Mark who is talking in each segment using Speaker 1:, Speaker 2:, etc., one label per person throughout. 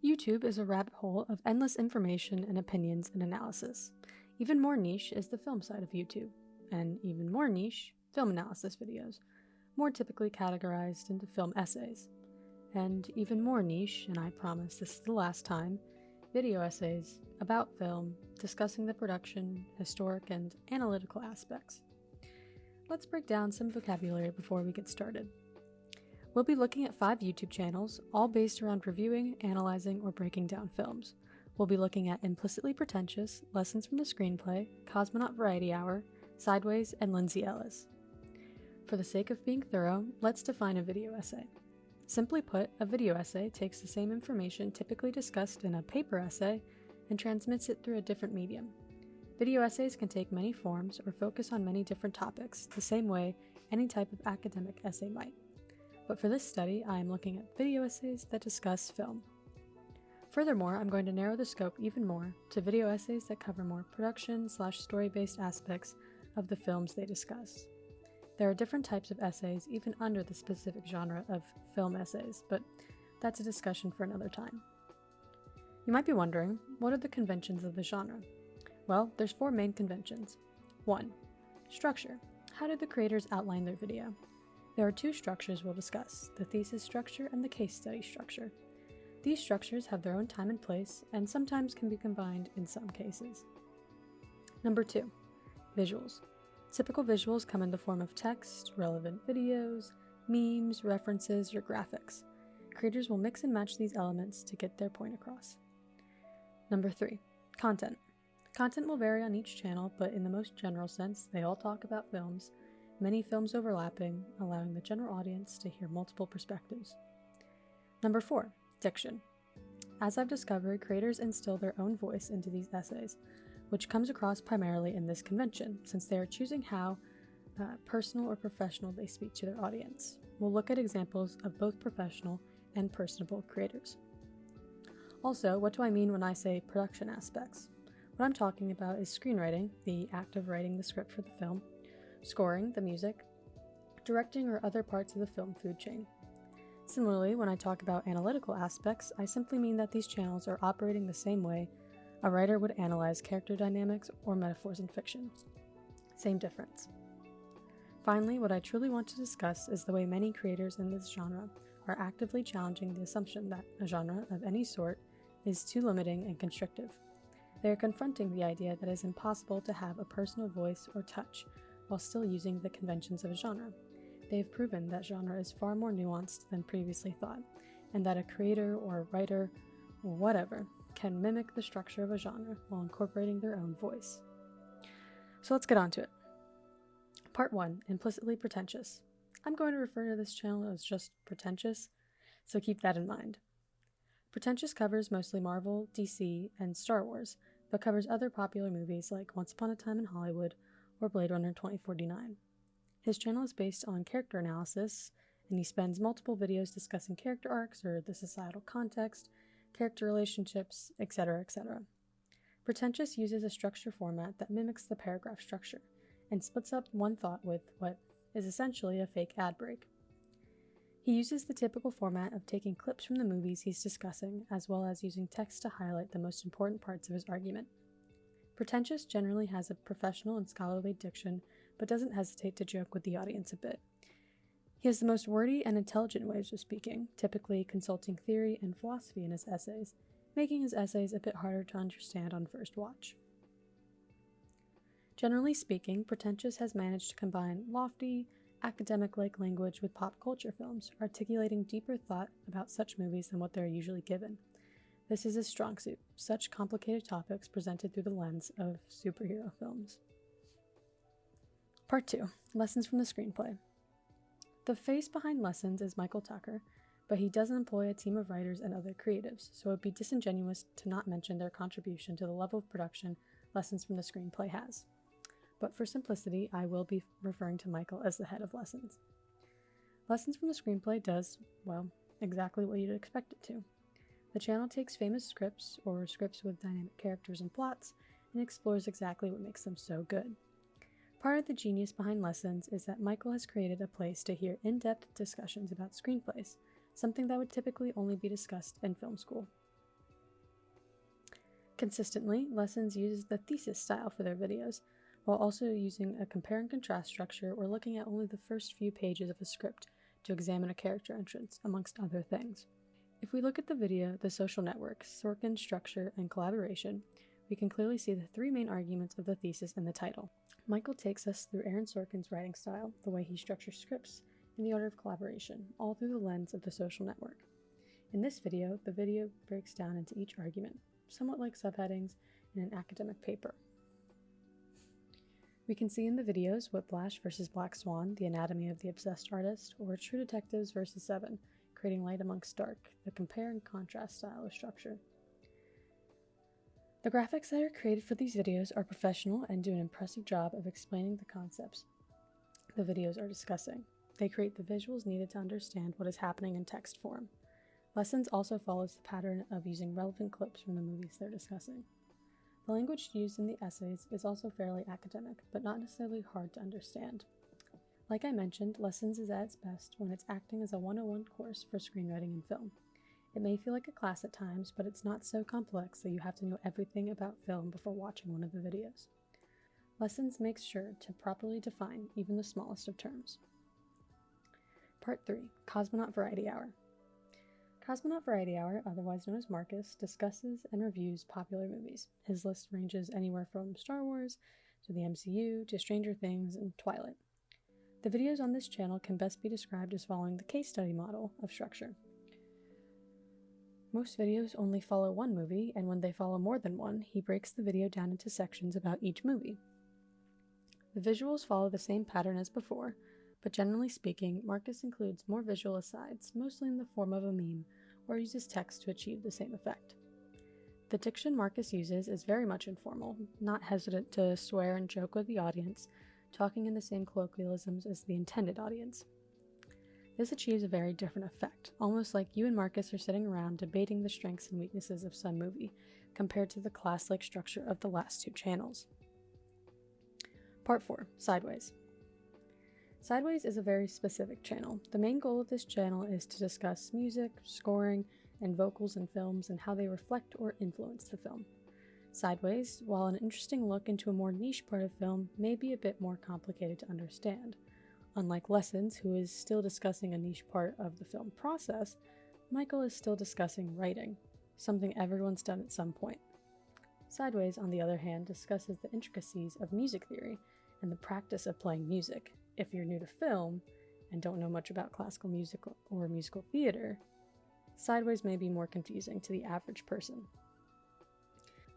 Speaker 1: YouTube is a rabbit hole of endless information and opinions and analysis. Even more niche is the film side of YouTube, and even more niche, film analysis videos, more typically categorized into film essays. And even more niche, and I promise this is the last time, video essays about film, discussing the production, historic, and analytical aspects. Let's break down some vocabulary before we get started. We'll be looking at 5 YouTube channels, all based around reviewing, analyzing, or breaking down films. We'll be looking at Implicitly Pretentious, Lessons from the Screenplay, Cosmonaut Variety Hour, Sideways, and Lindsay Ellis. For the sake of being thorough, let's define a video essay. Simply put, a video essay takes the same information typically discussed in a paper essay and transmits it through a different medium. Video essays can take many forms or focus on many different topics, the same way any type of academic essay might. But for this study, I am looking at video essays that discuss film. Furthermore, I'm going to narrow the scope even more to video essays that cover more production/story-based aspects of the films they discuss. There are different types of essays even under the specific genre of film essays, but that's a discussion for another time. You might be wondering, what are the conventions of the genre? Well, there's 4 main conventions. 1. Structure. How did the creators outline their video? There are 2 structures we'll discuss, the thesis structure and the case study structure. These structures have their own time and place, and sometimes can be combined in some cases. Number 2. Visuals. Typical visuals come in the form of text, relevant videos, memes, references, or graphics. Creators will mix and match these elements to get their point across. Number 3. Content. Content will vary on each channel, but in the most general sense, they all talk about films, many films overlapping, allowing the general audience to hear multiple perspectives. Number 4. Diction. As I've discovered, creators instill their own voice into these essays, which comes across primarily in this convention, since they are choosing how personal or professional they speak to their audience. We'll look at examples of both professional and personable creators. Also, what do I mean when I say production aspects? What I'm talking about is screenwriting, the act of writing the script for the film, scoring, the music, directing, or other parts of the film food chain. Similarly, when I talk about analytical aspects, I simply mean that these channels are operating the same way a writer would analyze character dynamics or metaphors in fiction. Same difference. Finally, what I truly want to discuss is the way many creators in this genre are actively challenging the assumption that a genre of any sort is too limiting and constrictive. They are confronting the idea that it is impossible to have a personal voice or touch while still using the conventions of a genre. They have proven that genre is far more nuanced than previously thought, and that a creator or a writer or whatever can mimic the structure of a genre while incorporating their own voice. So let's get on to it. Part 1, Implicitly Pretentious. I'm going to refer to this channel as just Pretentious, so keep that in mind. Pretentious covers mostly Marvel, DC, and Star Wars, but covers other popular movies like Once Upon a Time in Hollywood or Blade Runner 2049. His channel is based on character analysis, and he spends multiple videos discussing character arcs or the societal context, character relationships, etc., etc. Pretentious uses a structure format that mimics the paragraph structure, and splits up one thought with what is essentially a fake ad break. He uses the typical format of taking clips from the movies he's discussing, as well as using text to highlight the most important parts of his argument. Pretentious generally has a professional and scholarly diction, but doesn't hesitate to joke with the audience a bit. He has the most wordy and intelligent ways of speaking, typically consulting theory and philosophy in his essays, making his essays a bit harder to understand on first watch. Generally speaking, Pretentious has managed to combine lofty, academic-like language with pop culture films, articulating deeper thought about such movies than what they are usually given. This is his strong suit, such complicated topics presented through the lens of superhero films. Part 2, Lessons from the Screenplay. The face behind Lessons is Michael Tucker, but he does employ a team of writers and other creatives, so it would be disingenuous to not mention their contribution to the level of production Lessons from the Screenplay has. But for simplicity, I will be referring to Michael as the head of Lessons. Lessons from the Screenplay does, well, exactly what you'd expect it to. The channel takes famous scripts, or scripts with dynamic characters and plots, and explores exactly what makes them so good. Part of the genius behind Lessons is that Michael has created a place to hear in-depth discussions about screenplays, something that would typically only be discussed in film school. Consistently, Lessons uses the thesis style for their videos, while also using a compare and contrast structure or looking at only the first few pages of a script to examine a character entrance, amongst other things. If we look at the video, The Social Network, Sorkin's structure, and collaboration, we can clearly see the three main arguments of the thesis in the title. Michael takes us through Aaron Sorkin's writing style, the way he structures scripts, and the art of collaboration, all through the lens of The Social Network. In this video, the video breaks down into each argument, somewhat like subheadings in an academic paper. We can see in the videos Whiplash versus Black Swan, The Anatomy of the Obsessed Artist, or True Detectives versus Seven, Creating Light Amongst Dark, the compare and contrast style of structure. The graphics that are created for these videos are professional and do an impressive job of explaining the concepts the videos are discussing. They create the visuals needed to understand what is happening in text form. Lessons also follows the pattern of using relevant clips from the movies they're discussing. The language used in the essays is also fairly academic, but not necessarily hard to understand. Like I mentioned, Lessons is at its best when it's acting as a 101 course for screenwriting and film. It may feel like a class at times, but it's not so complex that you have to know everything about film before watching one of the videos. Lessons makes sure to properly define even the smallest of terms. Part 3. Cosmonaut Variety Hour. Cosmonaut Variety Hour, otherwise known as Marcus, discusses and reviews popular movies. His list ranges anywhere from Star Wars to the MCU to Stranger Things and Twilight. The videos on this channel can best be described as following the case study model of structure. Most videos only follow one movie, and when they follow more than one, he breaks the video down into sections about each movie. The visuals follow the same pattern as before, but generally speaking, Marcus includes more visual asides, mostly in the form of a meme, or uses text to achieve the same effect. The diction Marcus uses is very much informal, not hesitant to swear and joke with the audience, talking in the same colloquialisms as the intended audience. This achieves a very different effect, almost like you and Marcus are sitting around debating the strengths and weaknesses of some movie, compared to the class-like structure of the last two channels. Part 4. Sideways. Sideways is a very specific channel. The main goal of this channel is to discuss music, scoring, and vocals in films and how they reflect or influence the film. Sideways, while an interesting look into a more niche part of film, may be a bit more complicated to understand. Unlike Lessons, who is still discussing a niche part of the film process, Michael is still discussing writing, something everyone's done at some point. Sideways, on the other hand, discusses the intricacies of music theory and the practice of playing music. If you're new to film and don't know much about classical music or musical theater, Sideways may be more confusing to the average person.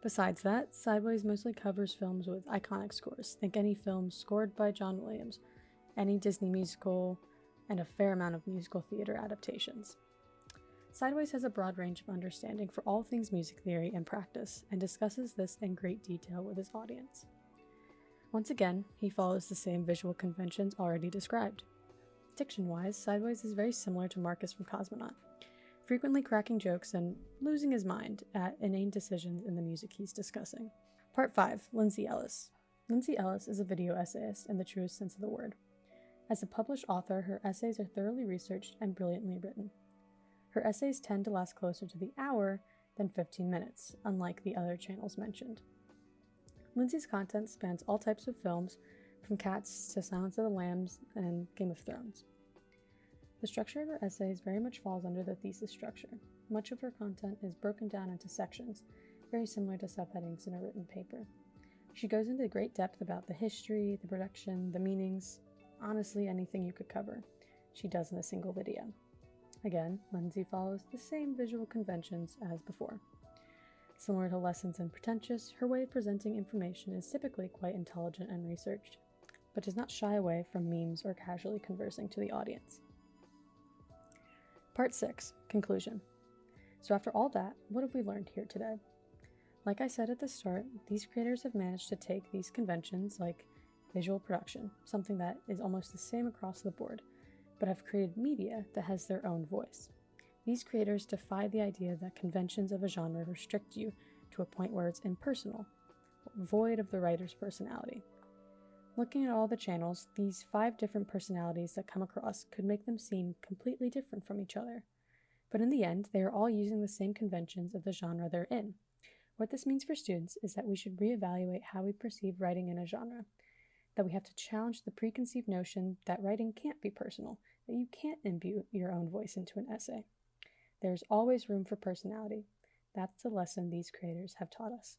Speaker 1: Besides that, Sideways mostly covers films with iconic scores. Think any film scored by John Williams, any Disney musical, and a fair amount of musical theater adaptations. Sideways has a broad range of understanding for all things music theory and practice, and discusses this in great detail with his audience. Once again, he follows the same visual conventions already described. Diction-wise, Sideways is very similar to Marcus from Cosmonaut, frequently cracking jokes and losing his mind at inane decisions in the music he's discussing. Part 5. Lindsay Ellis. Lindsay Ellis is a video essayist in the truest sense of the word. As a published author, her essays are thoroughly researched and brilliantly written. Her essays tend to last closer to the hour than 15 minutes, unlike the other channels mentioned. Lindsay's content spans all types of films, from Cats to Silence of the Lambs and Game of Thrones. The structure of her essays very much falls under the thesis structure. Much of her content is broken down into sections, very similar to subheadings in a written paper. She goes into great depth about the history, the production, the meanings, honestly anything you could cover. She does in a single video. Again, Lindsay follows the same visual conventions as before. Similar to Lessons and Pretentious, her way of presenting information is typically quite intelligent and researched, but does not shy away from memes or casually conversing to the audience. Part 6. Conclusion. So after all that, what have we learned here today? Like I said at the start, these creators have managed to take these conventions like visual production, something that is almost the same across the board, but have created media that has their own voice. These creators defy the idea that conventions of a genre restrict you to a point where it's impersonal, void of the writer's personality. Looking at all the channels, these 5 different personalities that come across could make them seem completely different from each other. But in the end, they are all using the same conventions of the genre they're in, What this means for students is that we should reevaluate how we perceive writing in a genre, that we have to challenge the preconceived notion that writing can't be personal, that you can't imbue your own voice into an essay. There's always room for personality. That's the lesson these creators have taught us.